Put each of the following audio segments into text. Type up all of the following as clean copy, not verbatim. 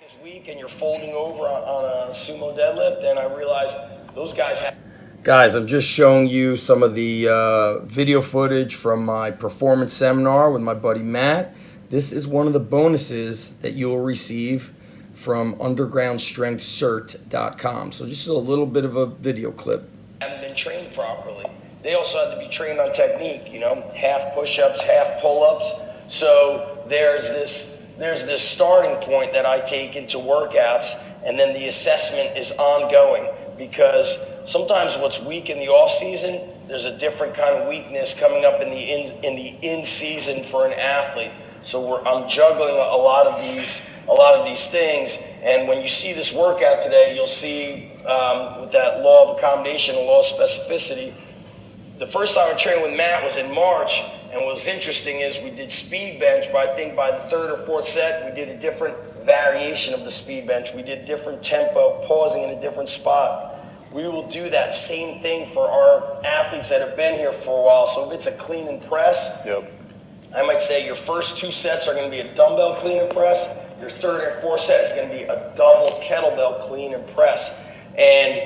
Is weak and you're folding over on a sumo deadlift, and I realized those guys have. Guys, I'm just showing you some of the video footage from my performance seminar with my buddy Matt. This is one of the bonuses that you'll receive from undergroundstrengthcert.com. So just a little bit of a video clip. Haven't been trained properly. They also have to be trained on technique, half push-ups, half pull-ups. So there's this starting point that I take into workouts, and then the assessment is ongoing, because sometimes what's weak in the off season, there's a different kind of weakness coming up in the in season for an athlete. So I'm juggling a lot of these things, and when you see this workout today, you'll see with that law of accommodation, the law of specificity. The first time I trained with Matt was in March, and what was interesting is we did speed bench, but I think by the third or fourth set, we did a different variation of the speed bench. We did different tempo, pausing in a different spot. We will do that same thing for our athletes that have been here for a while. So if it's a clean and press, I might say your first 2 sets are going to be a dumbbell clean and press. Your third and fourth set is going to be a double kettlebell clean and press. And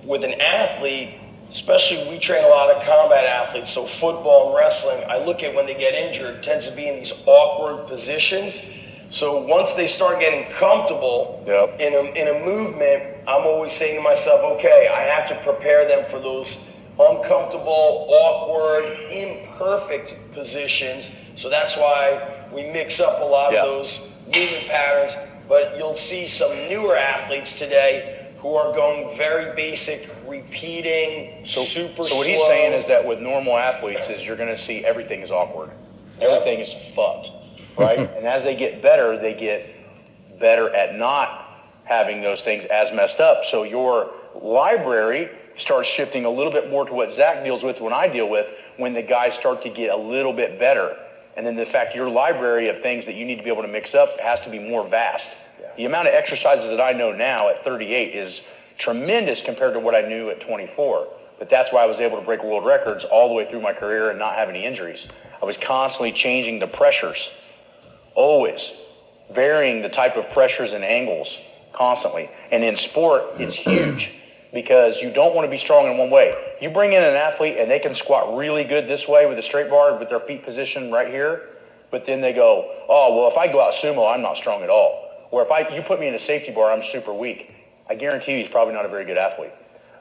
with an athlete, especially we train a lot of combat athletes, so football and wrestling, I look at when they get injured, it tends to be in these awkward positions. So once they start getting comfortable in a movement, I'm always saying to myself, okay, I have to prepare them for those uncomfortable, awkward, imperfect positions. So that's why we mix up a lot of those movement patterns. But you'll see some newer athletes today who are going very basic, repeating, super slow. So what he's saying is that with normal athletes is you're going to see everything is awkward. Everything is fucked, right? And as they get better at not having those things as messed up. So your library starts shifting a little bit more to what Zach deals with, when I deal with, when the guys start to get a little bit better. And then the fact your library of things that you need to be able to mix up has to be more vast. The amount of exercises that I know now at 38 is tremendous compared to what I knew at 24. But that's why I was able to break world records all the way through my career and not have any injuries. I was constantly changing the pressures, always varying the type of pressures and angles constantly. And in sport, it's huge because you don't want to be strong in one way. You bring in an athlete and they can squat really good this way with a straight bar with their feet positioned right here, but then they go, oh, well, if I go out sumo, I'm not strong at all. Or if you put me in a safety bar, I'm super weak. I guarantee you he's probably not a very good athlete.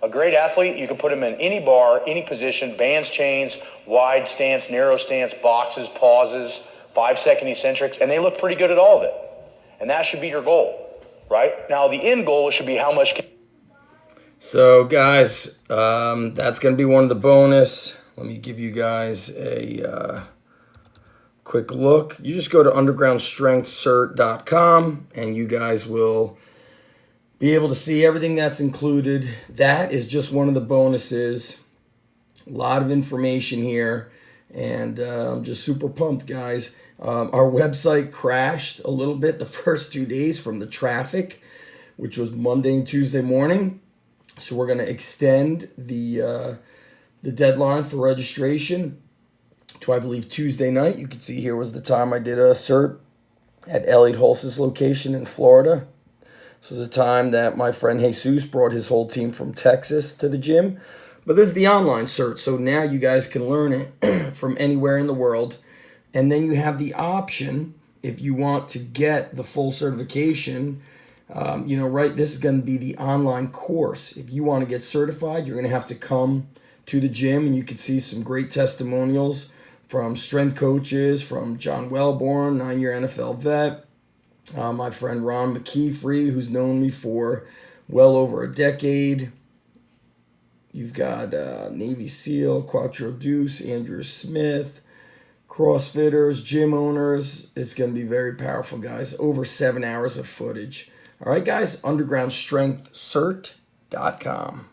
A great athlete, you can put him in any bar, any position, bands, chains, wide stance, narrow stance, boxes, pauses, 5-second eccentrics, and they look pretty good at all of it. And that should be your goal, right? Now, the end goal should be how much... So, guys, that's going to be one of the bonus. Let me give you guys a... quick look. You just go to undergroundstrengthcert.com and you guys will be able to see everything that's included. That is just one of the bonuses. A lot of information here, and I'm just super pumped, guys. Our website crashed a little bit the first 2 days from the traffic, which was Monday and Tuesday morning. So we're going to extend the deadline for registration to, I believe, Tuesday night. You can see here was the time I did a cert at Elliot Hulse's location in Florida. This was a time that my friend Jesus brought his whole team from Texas to the gym. But this is the online cert, so now you guys can learn it from anywhere in the world. And then you have the option, if you want to get the full certification, this is going to be the online course. If you want to get certified, you're going to have to come to the gym, and you can see some great testimonials from strength coaches, from John Wellborn, 9-year NFL vet, my friend Ron McKeefrey, who's known me for well over a decade. You've got Navy SEAL, Quattro Deuce, Andrew Smith, CrossFitters, gym owners. It's going to be very powerful, guys. Over 7 hours of footage. All right, guys, undergroundstrengthcert.com.